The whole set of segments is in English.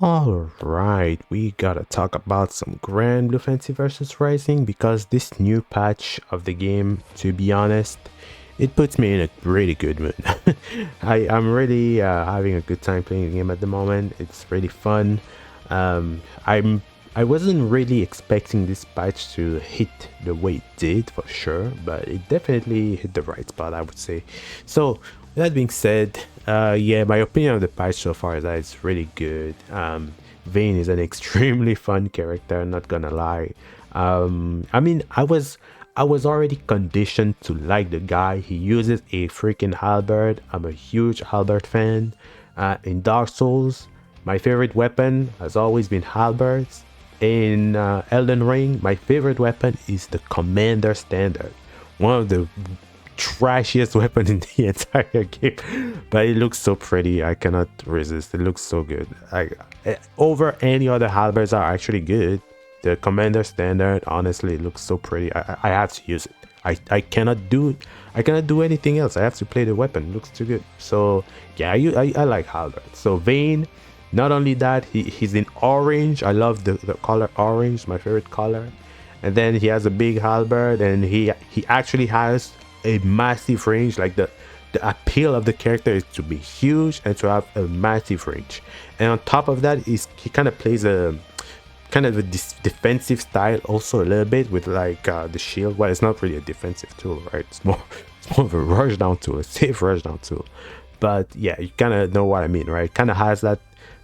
Alright, we gotta talk about some Grand Blue Fantasy versus Rising because this new patch of the game, to be honest, it puts me in a really good mood. I'm really having a good time playing the game at the moment. It's really fun. I wasn't really expecting this patch to hit the way it did for sure, but it definitely hit the right spot, I would say. So with that being said, yeah, my opinion of the patch so far is that it's really good. Vane is an extremely fun character, not gonna lie. I mean, I was already conditioned to like the guy. He uses a freaking halberd. I'm a huge halberd fan. In Dark Souls, my favorite weapon has always been halberds. In Elden Ring, my favorite weapon is the Commander Standard. One of the trashiest weapon in the entire game, but it looks so pretty. I cannot resist. It looks so good. Over any other halberds are actually good. The Commander Standard, honestly, it looks so pretty. I have to use it. I cannot do anything else. I have to play the weapon. It looks too good. So yeah, I like halberd. So Vane, not only that, he's in orange. I love the color orange, my favorite color. And then he has a big halberd, and he actually has a massive range. Like the appeal of the character is to be huge and to have a massive range. And on top of that, he kind of plays a kind of a defensive style also a little bit with like the shield. Well, it's not really a defensive tool, right? It's more of a rush down tool, a safe rush down tool. But yeah, you kind of know what I mean, right? Kind of has that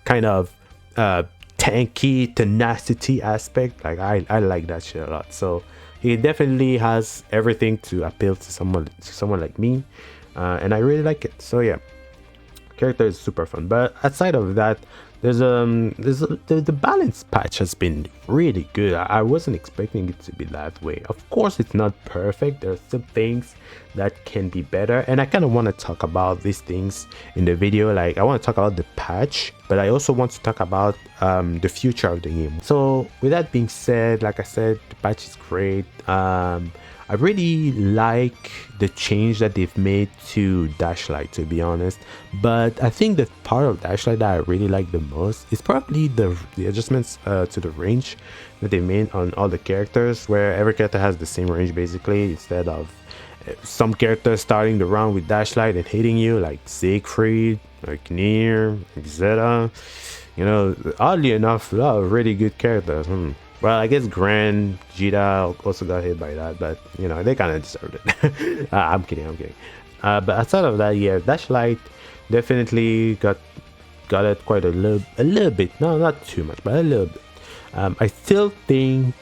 kind of tanky tenacity aspect. Like I like that shit a lot. So he definitely has everything to appeal to someone like me, and I really like it. So yeah, character is super fun. But aside of that, the balance patch has been really good. I wasn't expecting it to be that way. Of course, it's not perfect. There are some things that can be better, and I kind of want to talk about these things in the video. Like, I want to talk about the patch, but I also want to talk about the future of the game. So with that being said, like I said, the patch is great. I really like the change that they've made to Dashlight, to be honest. But I think the part of Dashlight that I really like the most is probably the adjustments to the range that they made on all the characters, where every character has the same range basically, instead of some characters starting the round with Dashlight and hitting you, like Siegfried, like Nier, like Zeta. You know, oddly enough, a lot of really good characters. Well, I guess Grand Jita also got hit by that, but you know, they kind of deserved it. I'm kidding. But outside of that, yeah, Dashlight definitely got it quite a little bit. No, not too much, but a little bit. I still think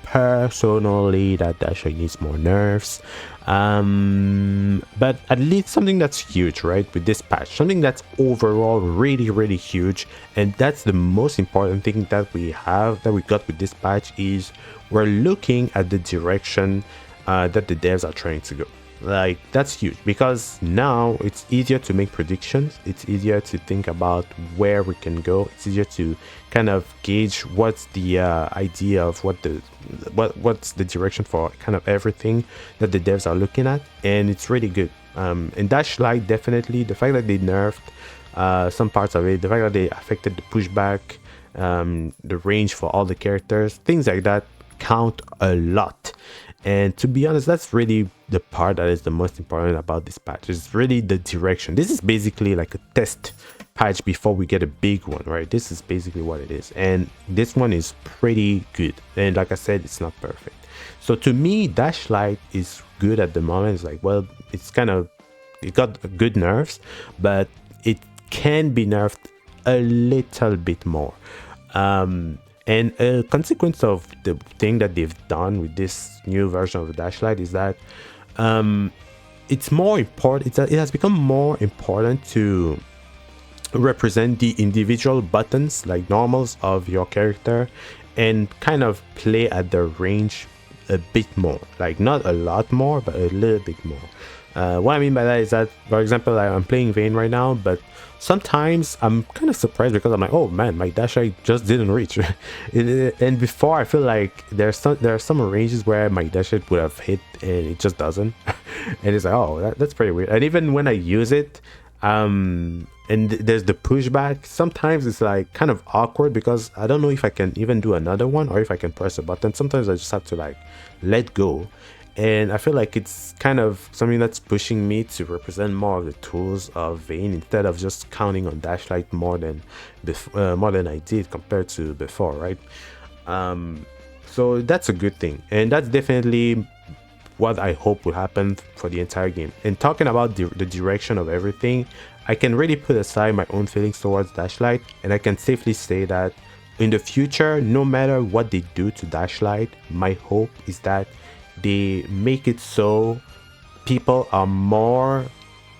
personally that Dashlight needs more nerfs. But at least something that's huge, right, with this patch, something that's overall really huge, and that's the most important thing that we got with this patch, is we're looking at the direction that the devs are trying to go. Like, that's huge, because now it's easier to make predictions, it's easier to think about where we can go, it's easier to kind of gauge what's the idea of what's the direction for kind of everything that the devs are looking at, and it's really good. And Dashlight, definitely the fact that they nerfed some parts of it, the fact that they affected the pushback, the range for all the characters, things like that count a lot. And to be honest, that's really the part that is the most important about this patch. It's really the direction. This is basically like a test patch before we get a big one, right? This is basically what it is, and this one is pretty good. And like I said, it's not perfect. So to me, Dashlight is good at the moment. It's like, well, it got good nerfs, but it can be nerfed a little bit more. And a consequence of the thing that they've done with this new version of the Dashlight is that it's more important. It has become more important to represent the individual buttons, like normals of your character, and kind of play at the range a bit more. Like, not a lot more, but a little bit more. What I mean by that is that, for example, I'm playing Vane right now, but sometimes I'm kind of surprised because I'm like, oh man, my Dashlight just didn't reach. And before, I feel like there are some ranges where my Dashlight would have hit and it just doesn't. And it's like, oh, that's pretty weird. And even when I use it, and there's the pushback. Sometimes it's like kind of awkward because I don't know if I can even do another one or if I can press a button. Sometimes I just have to like let go, and I feel like it's kind of something that's pushing me to represent more of the tools of Vane instead of just counting on Dashlight more than I did compared to before, right? So that's a good thing, and that's definitely what I hope will happen for the entire game. And talking about the direction of everything, I can really put aside my own feelings towards Dashlight, and I can safely say that in the future, no matter what they do to Dashlight, my hope is that they make it so people are more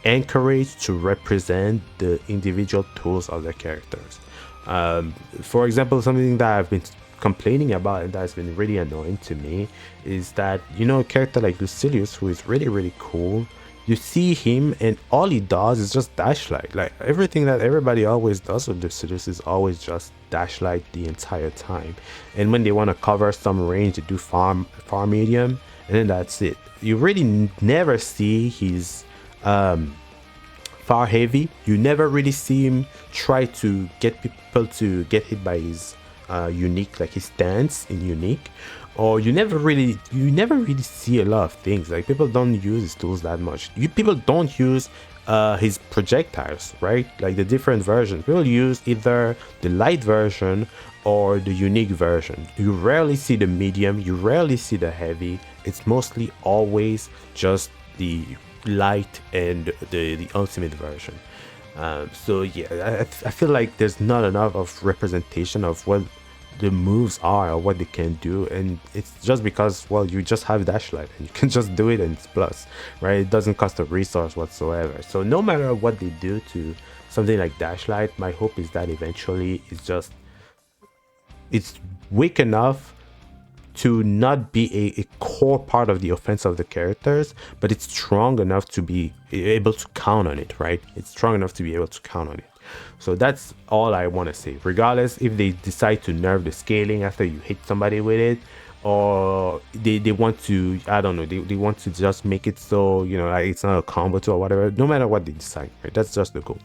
encouraged to represent the individual tools of their characters. For example, something that I've been complaining about and that's been really annoying to me is that, you know, a character like Lucilius, who is really cool, you see him and all he does is just Dashlight. Like everything that everybody always does with Lucilius is always just Dashlight the entire time. And when they want to cover some range, they do farm medium, and then that's it. You really never see his far heavy. You never really see him try to get people to get hit by his unique, like his stance in unique, or you never really see a lot of things. Like people don't use his tools that much. People don't use his projectiles, right? Like the different versions, people use either the light version or the unique version. You rarely see the medium, you rarely see the heavy. It's mostly always just the light and the ultimate version. So yeah, I feel like there's not enough of representation of what the moves are or what they can do, and it's just because, well, you just have Dashlight and you can just do it and it's plus, right? It doesn't cost a resource whatsoever. So no matter what they do to something like Dashlight, my hope is that eventually it's weak enough to not be a core part of the offense of the characters, but it's strong enough to be able to count on it, right? It's strong enough to be able to count on it. So that's all I want to say. Regardless if they decide to nerf the scaling after you hit somebody with it, or they want to, I don't know, they want to just make it so, you know, like it's not a combo to or whatever. No matter what they decide, right? That's just the goal.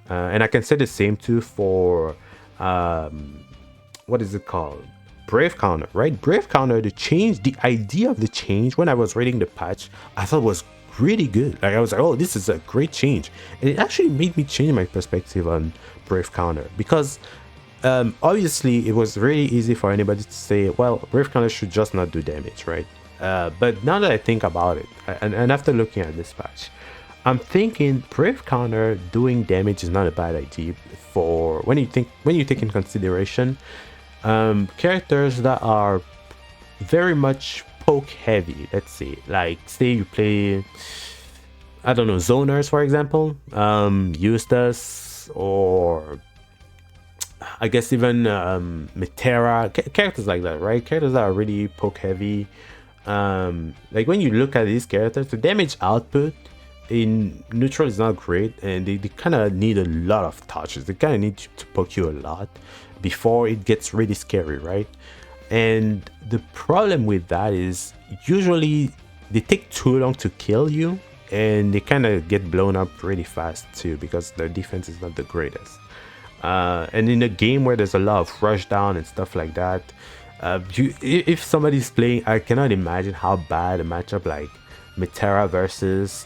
And I can say the same too for what is it called? Brave counter, right? Brave counter, the change, the idea of the change, when I was reading the patch, I thought was really good. Like I was like, oh, this is a great change, and it actually made me change my perspective on Brave counter, because obviously it was really easy for anybody to say, well, Brave counter should just not do damage, right? But now that I think about it, and after looking at this patch, I'm thinking Brave counter doing damage is not a bad idea for when you take in consideration characters that are very much poke heavy. Let's say, like, say you play, I don't know, zoners, for example, Eustace, or I guess even Metera, characters like that, right? Characters that are really poke heavy. Like when you look at these characters, the damage output in neutral is not great, and they kind of need a lot of touches. They kind of need to poke you a lot before it gets really scary, right? And the problem with that is usually they take too long to kill you, and they kind of get blown up really fast too, because their defense is not the greatest. And in a game where there's a lot of rush down and stuff like that, if somebody's playing, I cannot imagine how bad a matchup like Metera versus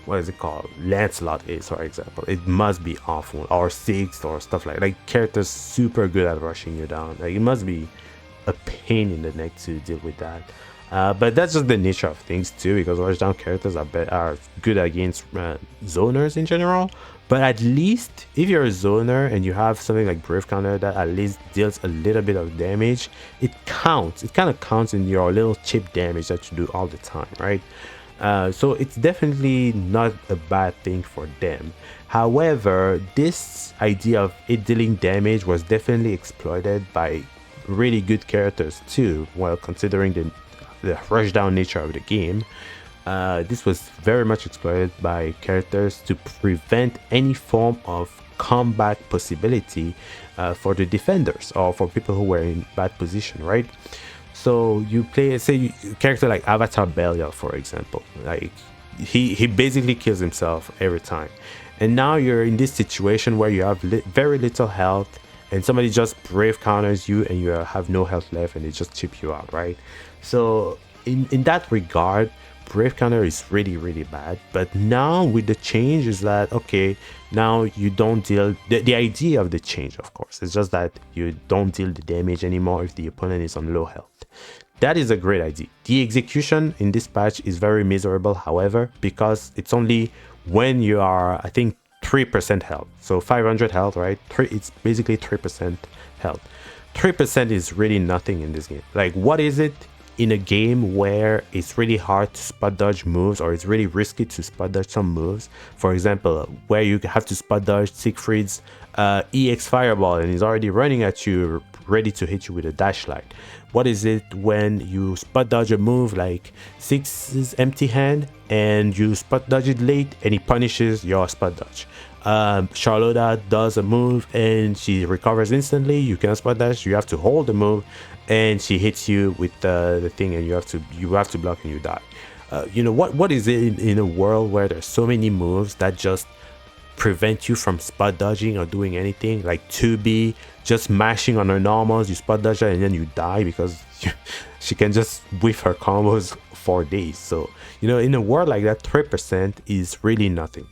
what is it called, Lancelot is, for example. It must be awful, or Six, or stuff like characters super good at rushing you down. Like it must be a pain in the neck to deal with that. But that's just the nature of things too, because rush down characters are good against zoners in general. But at least if you're a zoner and you have something like Brave counter that at least deals a little bit of damage, it counts. It kind of counts in your little chip damage that you do all the time, right? So it's definitely not a bad thing for them. However, this idea of it dealing damage was definitely exploited by really good characters too, while considering the rush down nature of the game. This was very much exploited by characters to prevent any form of comeback possibility for the defenders or for people who were in bad position, right? So you play, say, a character like Avatar Belial, for example. Like he basically kills himself every time, and now you're in this situation where you have very little health, and somebody just brave counters you and you have no health left and they just chip you out, right? So in that regard, brave counter is really bad. But now with the change is that, okay, now you don't deal the idea of the change, of course, it's just that you don't deal the damage anymore if the opponent is on low health. That is a great idea. The execution in this patch is very miserable, however, because it's only when you are, I think, 3% health. So 500 health, right? It's basically 3% health. 3% is really nothing in this game. Like, what is it in a game where it's really hard to spot dodge moves, or it's really risky to spot dodge some moves? For example, where you have to spot dodge Siegfried's EX Fireball and he's already running at you, ready to hit you with a dash light. What is it when you spot dodge a move like Six's empty hand and you spot dodge it late and he punishes your spot dodge? Charlotta does a move and she recovers instantly, you can spot dash, you have to hold the move and she hits you with the thing and you have to block and you die. You know, what is it in a world where there's so many moves that just prevent you from spot dodging or doing anything? Like 2B just mashing on her normals, you spot dodge her and then you die because she can just whiff her combos for days. So, you know, in a world like that, 3% is really nothing.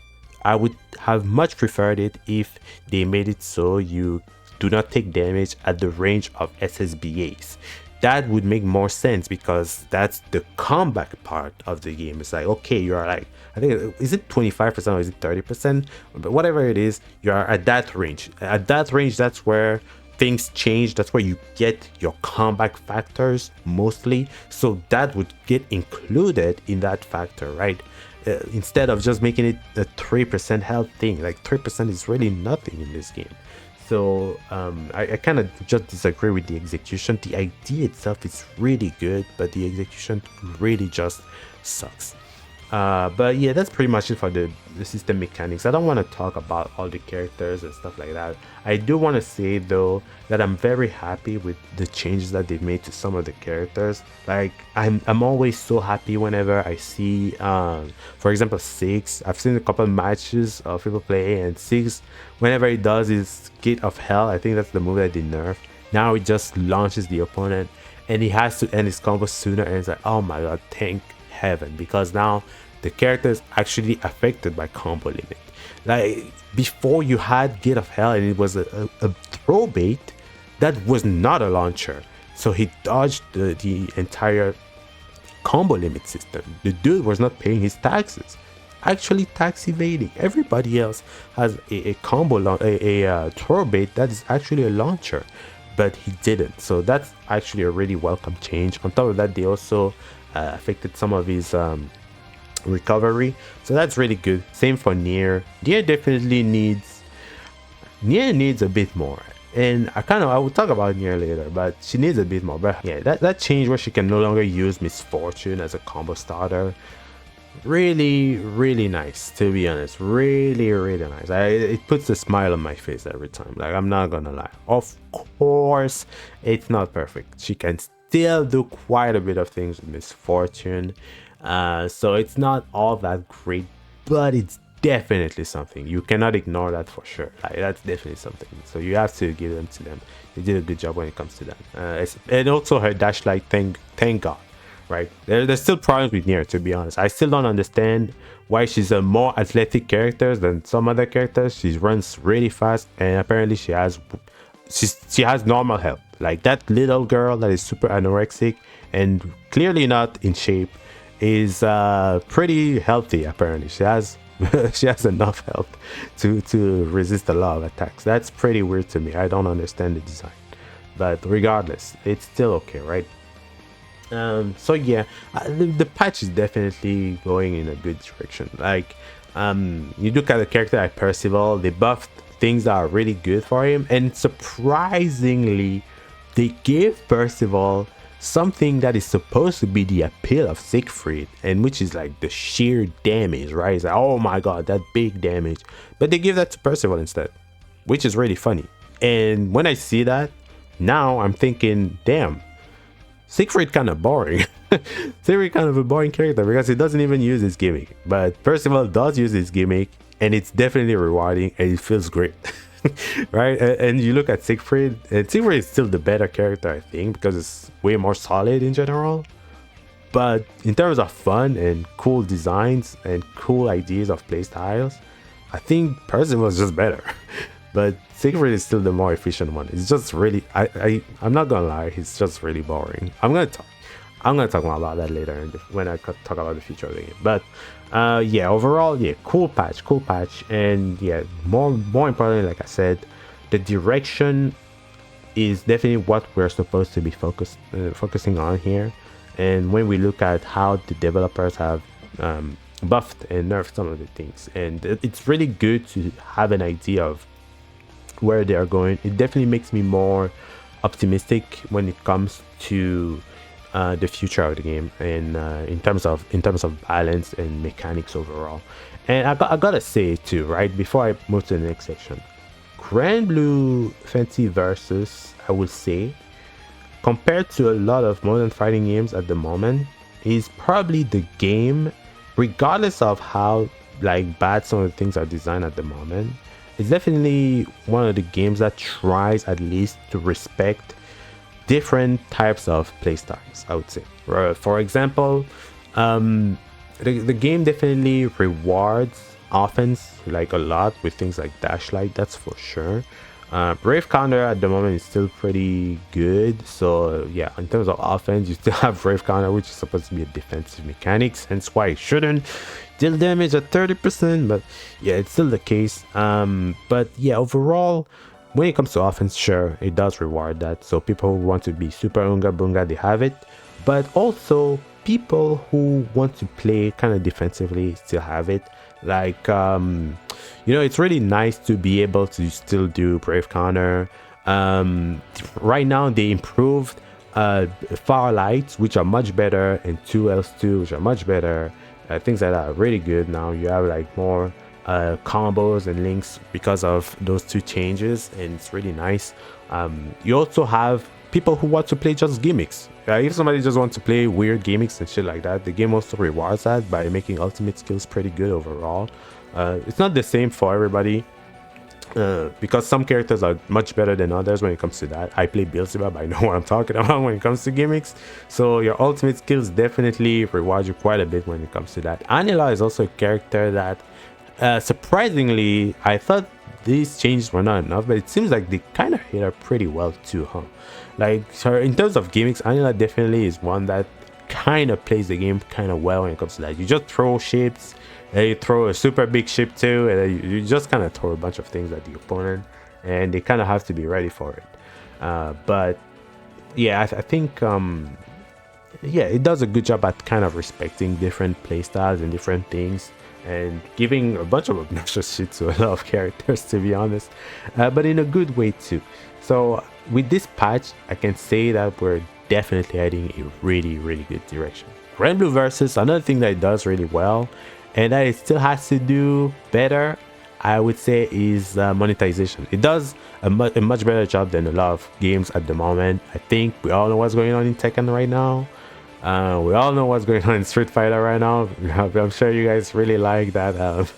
I would have much preferred it if they made it so you do not take damage at the range of SSBAs. That would make more sense because that's the comeback part of the game. It's like, okay, you are like, I think, is it 25% or is it 30%? But whatever it is, you are at that range. At that range, that's where things change. That's where you get your comeback factors mostly. So that would get included in that factor, right? Instead of just making it a 3% health thing. Like 3% is really nothing in this game. So I kind of just disagree with the execution. The idea itself is really good, but the execution really just sucks. But yeah, that's pretty much it for the system mechanics. I don't want to talk about all the characters and stuff like that. I do want to say though that I'm very happy with the changes that they've made to some of the characters. Like I'm always so happy whenever I see for example Six. I've seen a couple of matches of people play, and Six, whenever he does his Gate of Hell, I think that's the move that they nerfed. Now he just launches the opponent and he has to end his combo sooner, and it's like, oh my god, thank heaven, because now the character is actually affected by combo limit. Like before, you had Gate of Hell and it was a throw bait that was not a launcher, so he dodged the entire combo limit system. The dude was not paying his taxes, actually tax evading. Everybody else has a combo a throw bait that is actually a launcher, but he didn't. So that's actually a really welcome change. On top of that, they also affected some of his recovery, so that's really good. Same for Nier. Nier definitely needs a bit more, and I will talk about Nier later, but she needs a bit more. But yeah, that change where she can no longer use Misfortune as a combo starter, really nice, to be honest. Really nice. It puts a smile on my face every time. Like, I'm not gonna lie, of course it's not perfect. She can still do quite a bit of things with Misfortune, so it's not all that great, but it's definitely something. You cannot ignore that for sure. Like, that's definitely something, so you have to give them to them. They did a good job when it comes to that. And also her dash light, thank god, right? There's still problems with Nier, to be honest. I still don't understand why she's a more athletic character than some other characters. She runs really fast, and apparently she has normal health. Like that little girl that is super anorexic and clearly not in shape is pretty healthy. Apparently she has she has enough health to resist a lot of attacks. That's pretty weird to me. I don't understand the design, but regardless, it's still okay, right? So yeah, the patch is definitely going in a good direction. Like you look at a character like Percival, they buffed things that are really good for him, and surprisingly they gave Percival something that is supposed to be the appeal of Siegfried, and which is like the sheer damage, right? It's like, oh my god, that big damage, but they give that to Percival instead, which is really funny. And when I see that now, I'm thinking, damn, Siegfried kind of boring. Siegfried kind of a boring character because he doesn't even use his gimmick, but Percival does use his gimmick and it's definitely rewarding and it feels great. Right? And you look at Siegfried, and Siegfried is still the better character, I think, because it's way more solid in general. But in terms of fun and cool designs and cool ideas of playstyles, I think Percival is just better. But Siegfried is still the more efficient one. It's just really, I'm not gonna lie, it's just really boring. I'm gonna talk more about that later when I talk about the future of the game. But yeah, overall, yeah, cool patch, and yeah, more importantly, like I said, the direction is definitely what we're supposed to be focusing on here. And when we look at how the developers have buffed and nerfed some of the things, and it's really good to have an idea of where they are going. It definitely makes me more optimistic when it comes to the future of the game, and in terms of balance and mechanics overall. And I gotta say too, right before I move to the next section, Grand Blue Fantasy Versus, I would say, compared to a lot of modern fighting games at the moment, is probably the game, regardless of how like bad some of the things are designed at the moment, it's definitely one of the games that tries at least to respect different types of playstyles, I would say. For example, the game definitely rewards offense like a lot with things like dash light, that's for sure. Brave counter at the moment is still pretty good, so yeah, in terms of offense you still have Brave counter, which is supposed to be a defensive mechanics, hence why it shouldn't deal damage at 30%, but yeah, it's still the case. But yeah, overall, when it comes to offense, sure, it does reward that. So people who want to be super unga bunga, they have it, but also people who want to play kind of defensively still have it. Like you know, it's really nice to be able to still do Brave counter. Right now they improved far lights, which are much better, and 2Ls2, which are much better. Things like that are really good now. You have like more combos and links because of those two changes, and it's really nice. You also have people who want to play just gimmicks. If somebody just wants to play weird gimmicks and shit like that, the game also rewards that by making ultimate skills pretty good overall. It's not the same for everybody, because some characters are much better than others when it comes to that. I play Beelzebub, I know what I'm talking about when it comes to gimmicks. So your ultimate skills definitely reward you quite a bit when it comes to that. Anila is also a character that surprisingly, I thought these changes were not enough, but it seems like they kind of hit her pretty well too, huh? Like, so in terms of gimmicks, Anila definitely is one that kind of plays the game kind of well when it comes to that. You just throw ships, and you throw a super big ship too, and then you just kind of throw a bunch of things at the opponent, and they kind of have to be ready for it. But yeah, I think yeah, it does a good job at kind of respecting different playstyles and different things, and giving a bunch of obnoxious shit to a lot of characters, to be honest, but in a good way too. So with this patch, I can say that we're definitely heading a really good direction. Grand Blue Versus, another thing that it does really well, and that it still has to do better, I would say, is monetization. It does a much better job than a lot of games at the moment. I think we all know what's going on in Tekken right now. We all know what's going on in Street Fighter right now. I'm sure you guys really like that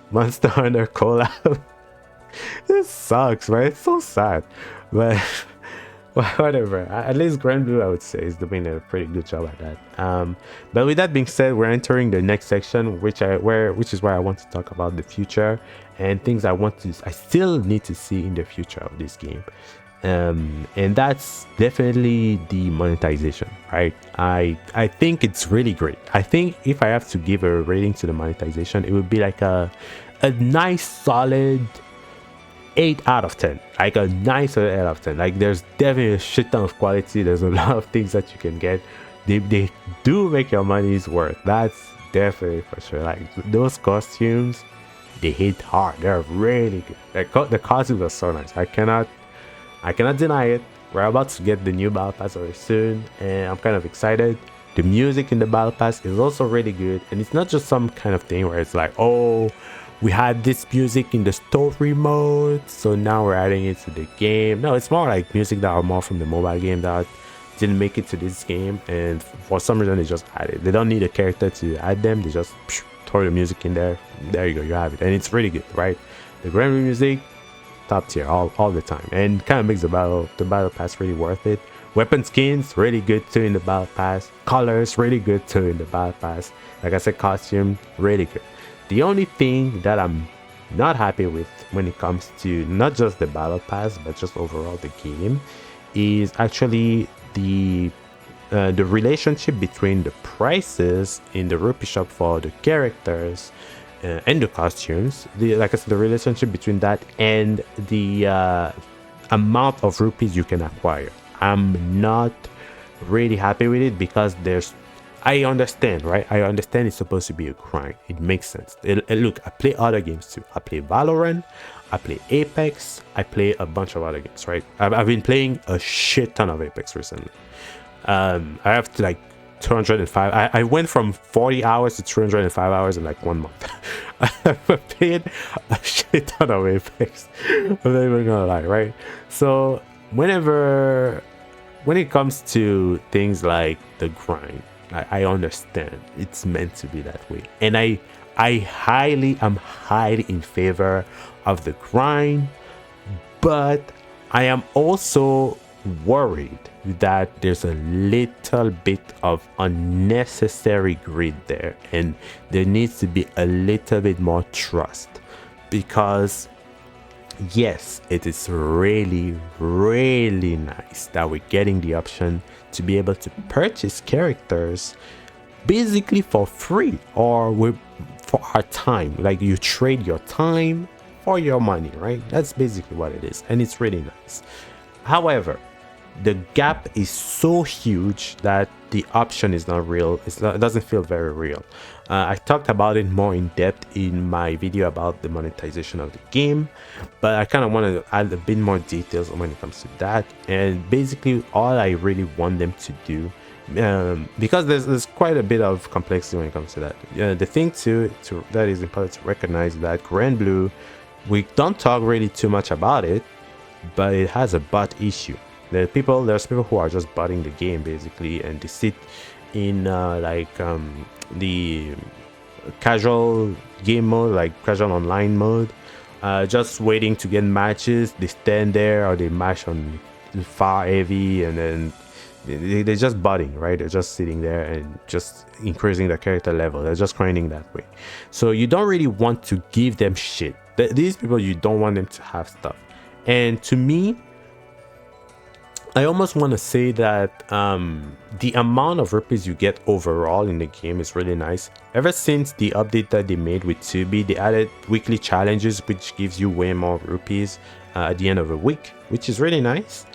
Monster Hunter collab. This sucks, right? It's so sad, but whatever. At least Grand Blue, I would say, is doing a pretty good job at that. But with that being said, we're entering the next section, which is where I want to talk about the future and things I still need to see in the future of this game. And that's definitely the monetization, right? I think it's really great. I think if I have to give a rating to the monetization, it would be like a nice solid 8 out of 10. Like a nice 8 out of 10. Like, there's definitely a shit ton of quality. There's a lot of things that you can get. They do make your money's worth. That's definitely for sure. Like, those costumes, they hit hard. They're really good. Like, the costumes are so nice. I cannot deny it. We're about to get the new battle pass very soon, and I'm kind of excited. The music in the battle pass is also really good, and it's not just some kind of thing where it's like, oh, we had this music in the story mode, so now we're adding it to the game. No, it's more like music that are more from the mobile game that didn't make it to this game, and for some reason they just added. They don't need a character to add them. They just throw the music in there. There you go, you have it, and it's really good, right? The Grand Blue music, top tier all the time, and kind of makes the battle pass really worth it. Weapon skins really good too in the battle pass. Colors really good too in the battle pass. Like I said, costume really good. The only thing that I'm not happy with when it comes to not just the battle pass but just overall the game is actually the relationship between the prices in the rupee shop for the characters and the costumes. Like I said, the relationship between that and the amount of rupees you can acquire. I'm not really happy with it because I understand, right? I understand it's supposed to be a grind. It makes sense. Look, I play other games too. I play Valorant, I play Apex, I play a bunch of other games, right? I've been playing a shit ton of Apex recently. I have to like 205. I went from 40 hours to 205 hours in like 1 month. I've played a shit ton of Apex. I'm not even gonna lie, right? So when it comes to things like the grind, I understand it's meant to be that way, and I'm highly in favor of the grind, but I am also worried that there's a little bit of unnecessary greed there, and there needs to be a little bit more trust, because yes, it is really nice that we're getting the option to be able to purchase characters basically for free or for our time. Like, you trade your time for your money, right? That's basically what it is, and it's really nice. However, the gap is so huge that the option is not real. It doesn't feel very real. I talked about it more in depth in my video about the monetization of the game, but I kind of want to add a bit more details when it comes to that. And basically all I really want them to do, because there's quite a bit of complexity when it comes to that. The thing that is important to recognize is that Grand Blue, we don't talk really too much about it, but it has a bot issue. There's people who are just botting the game basically, and they sit in the casual game mode, like casual online mode, just waiting to get matches. They stand there or they mash on far heavy, and then they're just botting, right? They're just sitting there and just increasing their character level. They're just grinding that way. So you don't really want to give them shit. These people, you don't want them to have stuff. And to me, I almost want to say that the amount of rupees you get overall in the game is really nice. Ever since the update that they made with 2B, they added weekly challenges, which gives you way more rupees at the end of a week, which is really nice.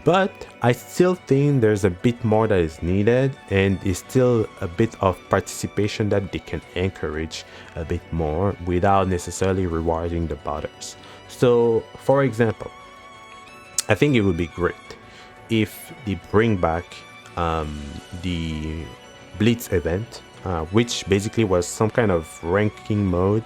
But I still think there's a bit more that is needed, and is still a bit of participation that they can encourage a bit more without necessarily rewarding the botters. So, for example, I think it would be great if they bring back the Blitz event, which basically was some kind of ranking mode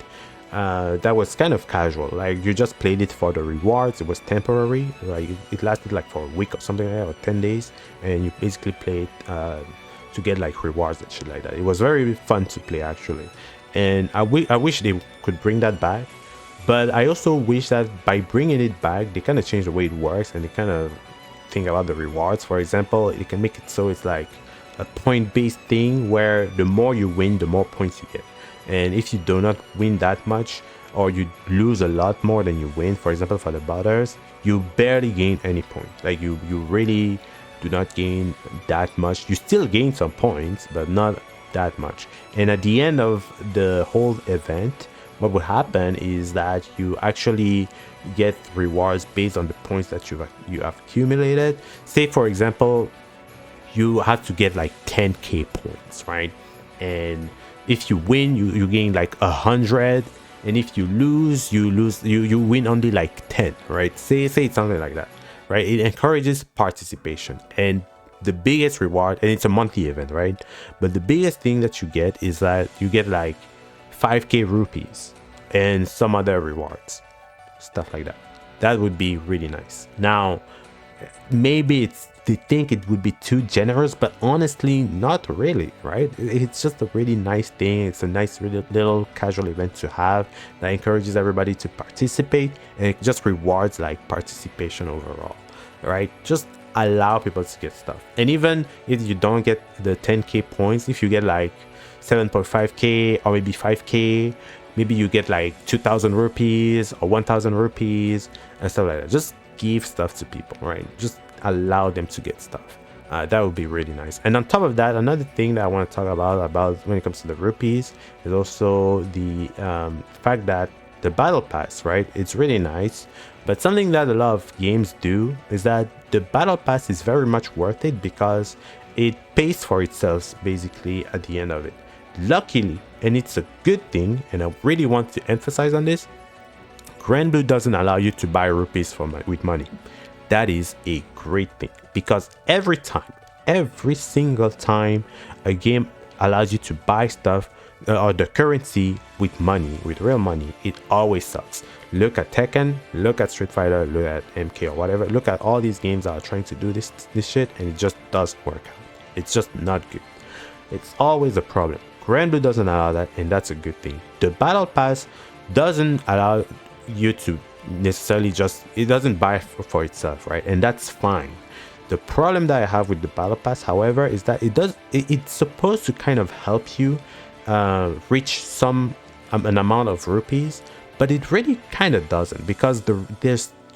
that was kind of casual. Like, you just played it for the rewards. It was temporary, like it lasted like for a week or something like that, or 10 days, and you basically played to get like rewards and shit like that. It was very fun to play actually, and I wish they could bring that back. But I also wish that by bringing it back, they kind of change the way it works, and they kind of think about the rewards. For example, it can make it so it's like a point-based thing where the more you win, the more points you get. And if you do not win that much, or you lose a lot more than you win, for example for the botters, you barely gain any points. Like you really do not gain that much. You still gain some points, but not that much. And at the end of the whole event, what would happen is that you actually get rewards based on the points that you have accumulated. Say for example, you have to get like 10k points, right? And if you win, you gain like 100, and if you lose, you win only like 10, right? Say it's something like that, right? It encourages participation. And the biggest reward, and it's a monthly event, right? But the biggest thing that you get is that you get like 5k rupees and some other rewards, stuff like that. That would be really nice. Now, maybe they think it would be too generous, but honestly not really, right? It's just a really nice thing. It's a nice really little casual event to have that encourages everybody to participate, and it just rewards like participation overall, right? Just allow people to get stuff. And even if you don't get the 10k points, if you get like 7.5k or maybe 5k, maybe you get like 2,000 rupees or 1,000 rupees and stuff like that. Just give stuff to people, right? Just allow them to get stuff. That would be really nice. And on top of that, another thing that I want to talk about when it comes to the rupees is also the fact that the battle pass, right? It's really nice, but something that a lot of games do is that the battle pass is very much worth it because it pays for itself basically at the end of it. Luckily, and it's a good thing, and I really want to emphasize on this, Grand Blue doesn't allow you to buy rupees with money. That is a great thing, because every single time a game allows you to buy stuff or the currency with money, with real money, it always sucks. Look at Tekken, look at Street Fighter, look at MK or whatever. Look at all these games that are trying to do this shit, and it just doesn't work out. It's just not good. It's always a problem. Grand Blue doesn't allow that, and that's a good thing. The battle pass doesn't allow you to necessarily it doesn't buy for itself, right? And that's fine. The problem that I have with the battle pass, however, is that it's supposed to kind of help you reach an amount of rupees, but it really kind of doesn't, because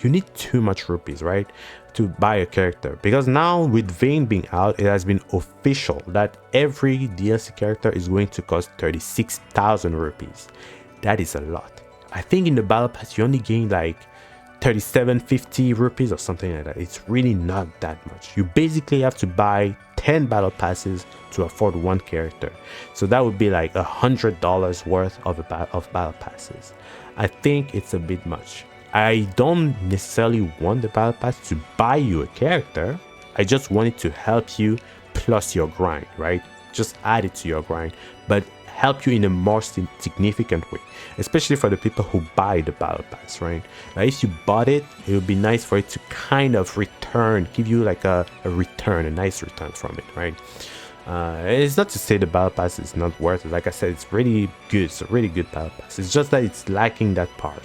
you need too much rupees, right, to buy a character. Because now with Vane being out, it has been official that every DLC character is going to cost 36,000 rupees. That is a lot. I think in the battle pass you only gain like 3750 rupees or something like that. It's really not that much. You basically have to buy 10 battle passes to afford one character, so that would be like $100 worth of battle passes. I think it's a bit much. I don't necessarily want the battle pass to buy you a character. I just want it to help you plus your grind, right? Just add it to your grind, but help you in a more significant way, especially for the people who buy the battle pass, right? Now, if you bought it, it would be nice for it to kind of give you like a nice return from it, right? It's not to say the battle pass is not worth it. Like I said, it's really good. It's a really good battle pass. It's just that it's lacking that part.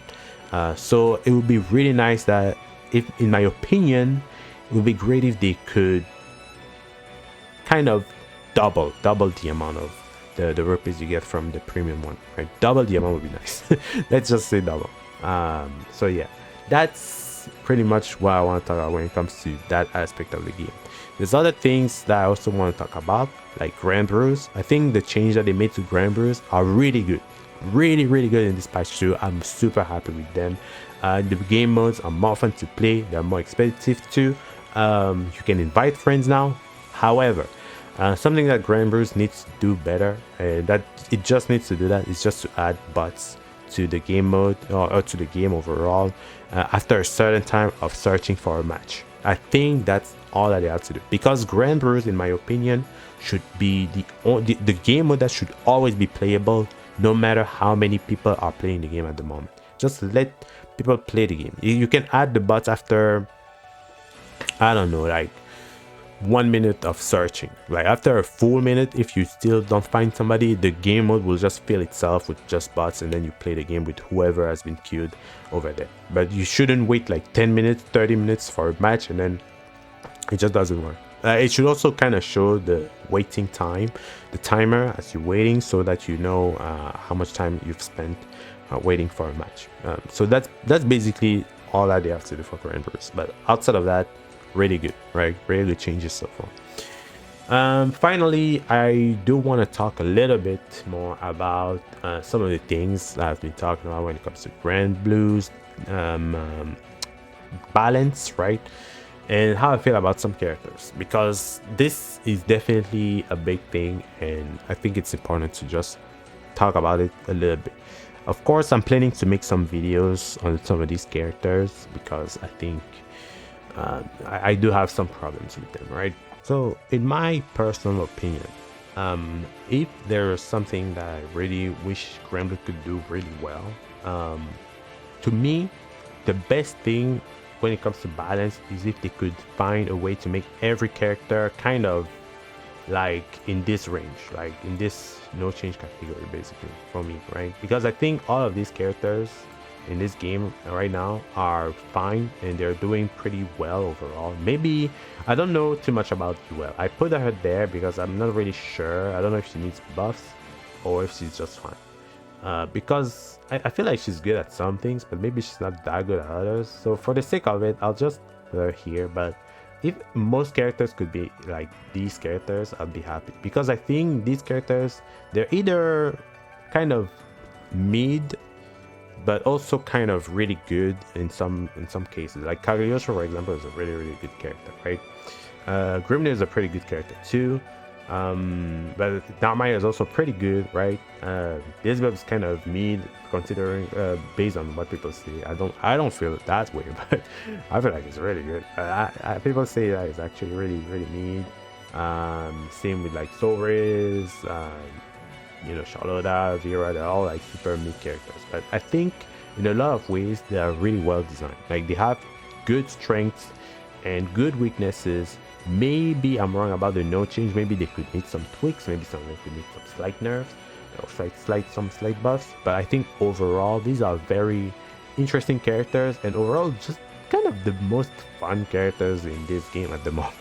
So it would be really nice that, if, in my opinion, it would be great if they could kind of double the amount of the rupees you get from the premium one, right? Double the amount would be nice. Let's just say double. So yeah, that's pretty much what I want to talk about when it comes to that aspect of the game. There's other things that I also want to talk about, like Grand Bruise. I think the change that they made to Grand Bruise are really good. Really good in this patch too. I'm super happy with them. The game modes are more fun to play. They're more expensive too. You can invite friends now. However, something that Grand Bruise needs to do better, and that it just needs to do that, is just to add bots to the game mode or to the game overall after a certain time of searching for a match. I think that's all that they have to do, because Grand Bruise, in my opinion, should be the game mode that should always be playable, no matter how many people are playing the game at the moment. Just let people play the game. You can add the bots after, I don't know, like 1 minute of searching. Like after a full minute, if you still don't find somebody, the game mode will just fill itself with just bots, and then you play the game with whoever has been queued over there. But you shouldn't wait like 10 minutes 30 minutes for a match, and then it just doesn't work. It should also kind of show the waiting time, the timer as you're waiting, so that you know how much time you've spent waiting for a match. So that's basically all that they have to do for Grand Bruise. But outside of that, really good, right? Really good changes so far. Finally, I do want to talk a little bit more about some of the things that I've been talking about when it comes to Grand Blues balance, right? And how I feel about some characters, because this is definitely a big thing, and I think it's important to just talk about it a little bit. Of course, I'm planning to make some videos on some of these characters, because I think I do have some problems with them, right? So in my personal opinion, if there is something that I really wish Grand Blue could do really well, to me, the best thing when it comes to balance is if they could find a way to make every character kind of like in this range, like in this no change category, basically, for me, right? Because I think all of these characters in this game right now are fine and they're doing pretty well overall. Maybe I don't know too much about UL. I put her there because I'm not really sure. I don't know if she needs buffs or if she's just fine. Because I feel like she's good at some things, but maybe she's not that good at others. So for the sake of it, I'll just put her here. But if most characters could be like these characters, I'll be happy, because I think these characters, they're either kind of mid but also kind of really good in some cases. Like Cagliostro, for example, is a really good character, right? Grimnir is a pretty good character too. But Narmaya is also pretty good, right? Elizabeth is kind of mid, considering based on what people say. I don't feel it that way, but I feel like it's really good. People say that it's actually really mid. Same with like Soris, you know, Charlotta, Vera, they're all like super mid characters. But I think in a lot of ways they are really well designed. Like they have good strengths and good weaknesses. Maybe I'm wrong about the no change. Maybe they could need some tweaks. Maybe they could need some slight nerfs or some slight buffs. But I think overall these are very interesting characters, and overall just kind of the most fun characters in this game at the moment.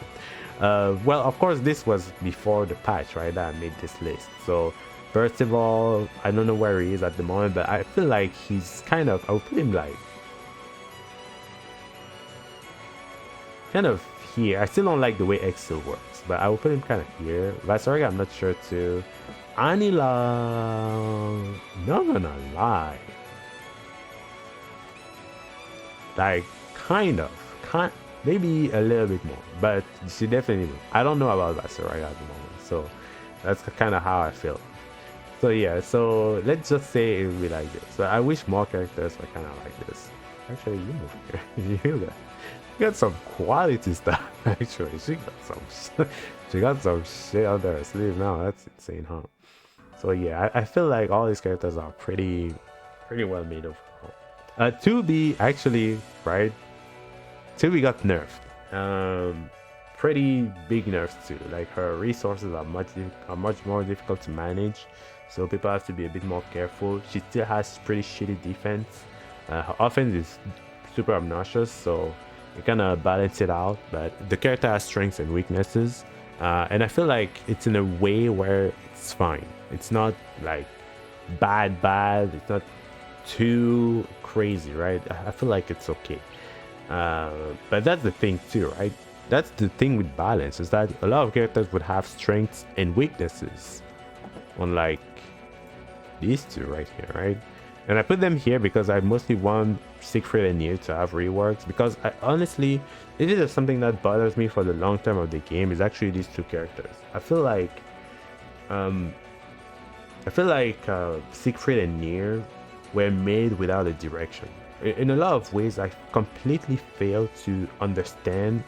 Well, of course, this was before the patch, right? That I made this list. So first of all, I don't know where he is at the moment, but I feel like he's kind of, I would put him like kind of here. I still don't like the way X still works, but I will put him kind of here. Vasariga, I'm not sure too. Anila, not gonna lie, like kind of, maybe a little bit more, but she definitely, I don't know about Vasariga at the moment, so that's kind of how I feel. So yeah, so let's just say it would be like this. So I wish more characters were kind of like this. Actually, you move here. You got some quality stuff. Actually, she got some shit out there her sleeve now. That's insane, huh? So yeah, I feel like all these characters are pretty well made overall. 2B actually, right? 2B got nerfed. Pretty big nerfs too. Like her resources are much more difficult to manage, so people have to be a bit more careful. She still has pretty shitty defense. Her offense is super obnoxious, so you kind of balance it out. But the character has strengths and weaknesses, and I feel like it's in a way where it's fine. It's not like bad. It's not too crazy, right? I feel like it's okay. But that's the thing too, right? That's the thing with balance, is that a lot of characters would have strengths and weaknesses, unlike these two right here, right? And I put them here because I mostly want Siegfried and Nier to have reworks, because I honestly, this is something that bothers me for the long term of the game, is actually these two characters. I feel like Siegfried and Nier were made without a direction. In a lot of ways, I completely fail to understand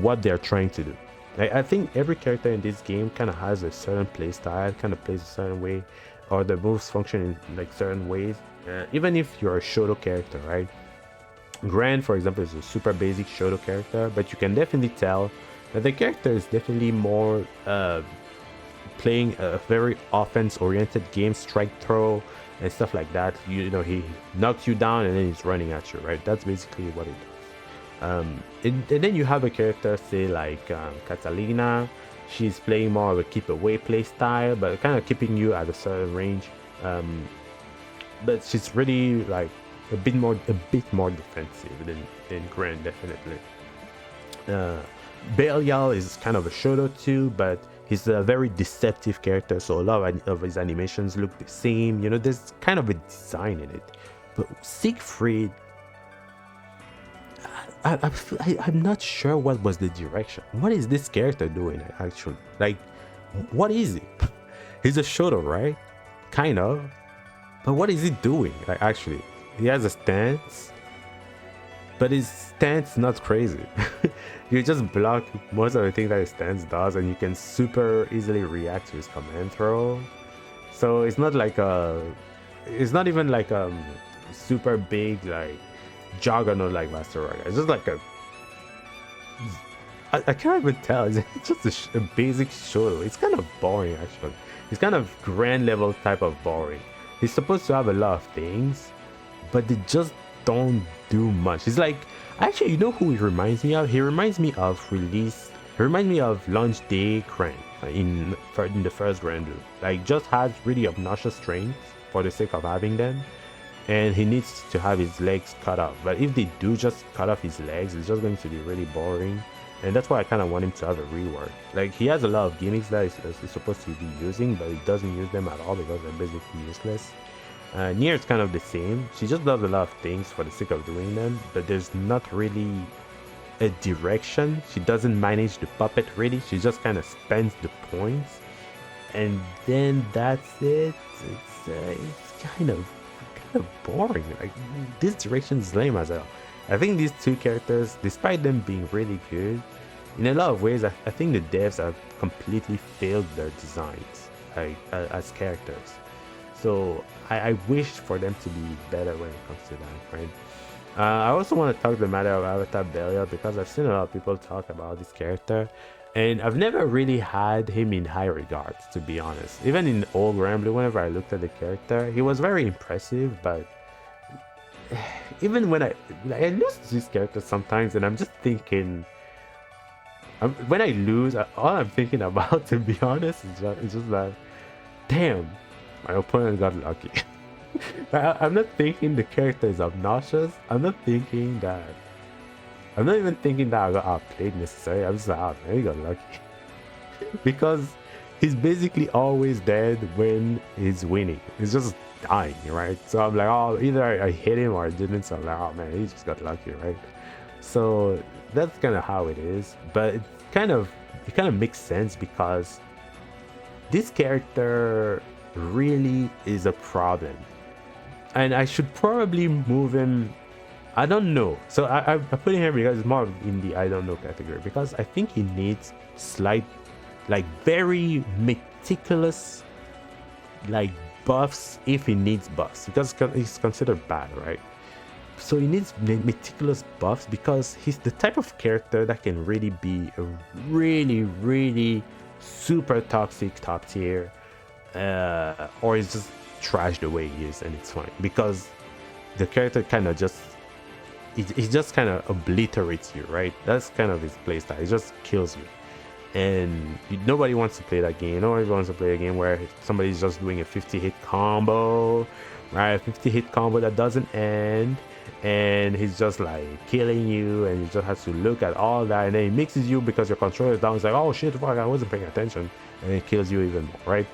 what they're trying to do. I think every character in this game kind of has a certain play style, kind of plays a certain way, or the moves function in like certain ways. Even if you're a Shoto character, right? Grand, for example, is a super basic Shoto character, but you can definitely tell that the character is definitely more playing a very offense-oriented game, strike throw and stuff like that. You know, he knocks you down and then he's running at you, right? That's basically what it does. And then you have a character, say like Catalina. She's playing more of a keep away play style, but kind of keeping you at a certain range. But she's really like a bit more defensive than Grand, definitely. Belial is kind of a Shoto too, but he's a very deceptive character, so a lot of his animations look the same. You know, there's kind of a design in it. But Siegfried, I'm not sure what was the direction. What is this character doing actually? Like, what is he? He's a Shoto, right? Kind of. But what is he doing? Like, actually, he has a stance, but his stance is not crazy. You just block most of the things that his stance does, and you can super easily react to his command throw. So it's not like it's not even like super big like juggernaut like Vaseraga. It's just like a I can't even tell. It's just a basic shoto. It's kind of boring actually. It's kind of grand level type of boring. He's supposed to have a lot of things, but they just don't do much. It's like, actually, you know who he reminds me of? He reminds me of Release. He reminds me of Launch Day Crank in the first Grand Blue. Like, just has really obnoxious strength for the sake of having them, and he needs to have his legs cut off. But if they do just cut off his legs, it's just going to be really boring. And that's why I kind of want him to have a rework. Like, he has a lot of gimmicks that he's supposed to be using, but he doesn't use them at all because they're basically useless. Nier is kind of the same. She just does a lot of things for the sake of doing them, but there's not really a direction. She doesn't manage the puppet really. She just kind of spends the points, and then that's it. It's kind of boring. Like, this direction is lame as hell. I think these two characters, despite them being really good, in a lot of ways, I think the devs have completely failed their designs, like, as characters. So I wish for them to be better when it comes to that, right? I also want to talk the matter of Avatar Belial, because I've seen a lot of people talk about this character, and I've never really had him in high regards, to be honest. Even in old Grand Blue, whenever I looked at the character, he was very impressive, but even when I lose this character sometimes, and I'm just thinking, when I lose, all I'm thinking about, to be honest, is just like, damn, my opponent got lucky. I'm not thinking the character is obnoxious. I'm not even thinking that I got outplayed necessarily. I'm just like, oh man, he got lucky. Because he's basically always dead when he's winning. He's just dying, right? So I'm like, oh, either I hit him or I didn't. So I'm like, oh man, he just got lucky, right? So that's kind of how it is. But it kind of makes sense, because this character really is a problem, and I should probably move him. I don't know. So I put him here because it's more in the I don't know category, because I think he needs slight, like, very meticulous, like, buffs, if he needs buffs, because he's considered bad, right? So he needs meticulous buffs, because he's the type of character that can really be a really super toxic top tier, or he's just trash the way he is, and it's fine, because the character kind of just he just kind of obliterates you, right? That's kind of his playstyle. He just kills you, and nobody wants to play that game. Nobody wants to play a game where somebody's just doing a 50-hit combo, right? A 50-hit combo that doesn't end, and he's just like killing you, and you just have to look at all that, and then he mixes you because your controller is down. It's like, oh shit, fuck, I wasn't paying attention, and it kills you even more, right?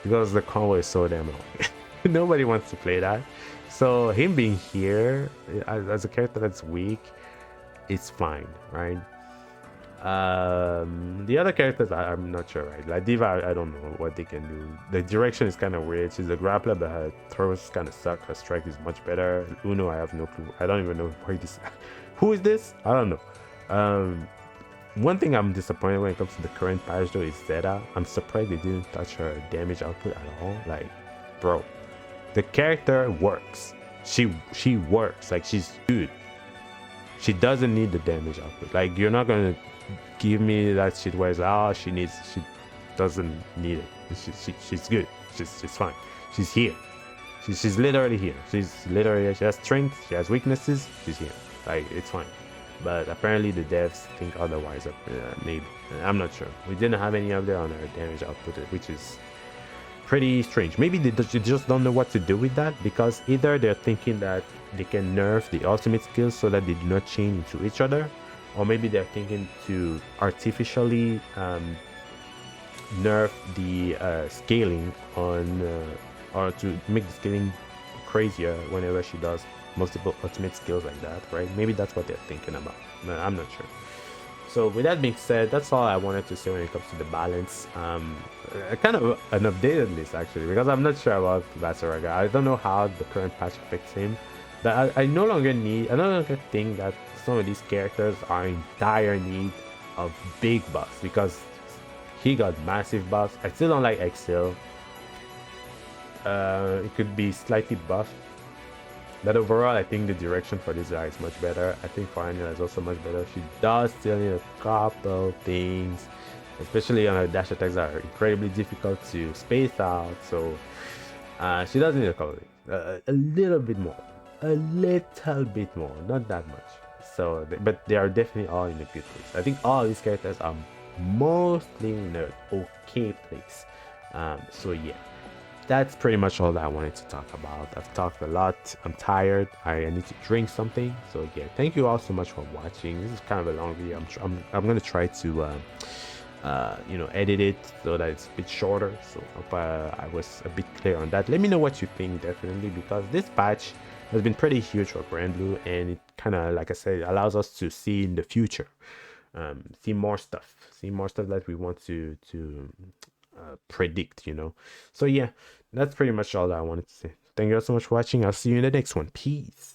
Because the combo is so damn long. Nobody wants to play that. So him being here as a character that's weak, it's fine, right? The other characters, I'm not sure, right? Like Diva, I don't know what they can do. The direction is kind of weird. She's a grappler, but her throws kind of suck. Her strike is much better. Uno, I have no clue. I don't even know why this. Who is this? I don't know. One thing I'm disappointed when it comes to the current patch though is Zeta. I'm surprised they didn't touch her damage output at all. Like, bro, the character works. She works. Like, she's good. She doesn't need the damage output. Like, you're not gonna give me that shit where it's like, oh, she doesn't need it. She's good. She's fine. She's here. She's literally here. She has strength. She has weaknesses. She's here. Like, it's fine. But apparently the devs think otherwise. Maybe. I'm not sure. We didn't have any update on her damage output, which is pretty strange. Maybe they just don't know what to do with that, because either they're thinking that they can nerf the ultimate skills so that they do not chain into each other, or maybe they're thinking to artificially nerf the scaling on, or to make the scaling crazier whenever she does multiple ultimate skills like that, right? Maybe that's what they're thinking about. I'm not sure. So with that being said, that's all I wanted to say when it comes to the balance. Kind of an updated list actually, because I'm not sure about Vaseraga. I don't know how the current patch affects him, but I no longer think that some of these characters are in dire need of big buffs, because he got massive buffs. I still don't like Exil. It could be slightly buffed. But overall, I think the direction for this guy is much better. I think for Anya is also much better. She does still need a couple things, especially on her dash attacks that are incredibly difficult to space out. So she does need a couple things. A little bit more. A little bit more. Not that much. So, but they are definitely all in a good place. I think all these characters are mostly in an okay place. So yeah, that's pretty much all that I wanted to talk about. I've talked a lot. I'm tired. I need to drink something. So yeah, thank you all so much for watching. This is kind of a long video. I'm gonna try to edit it so that it's a bit shorter. So hope I was a bit clear on that. Let me know what you think definitely, because this patch has been pretty huge for Brand Blue, and it kind of, like I said, allows us to see in the future, see more stuff, that we want to predict. So yeah, that's pretty much all that I wanted to say. Thank you all so much for watching. I'll see you in the next one. Peace.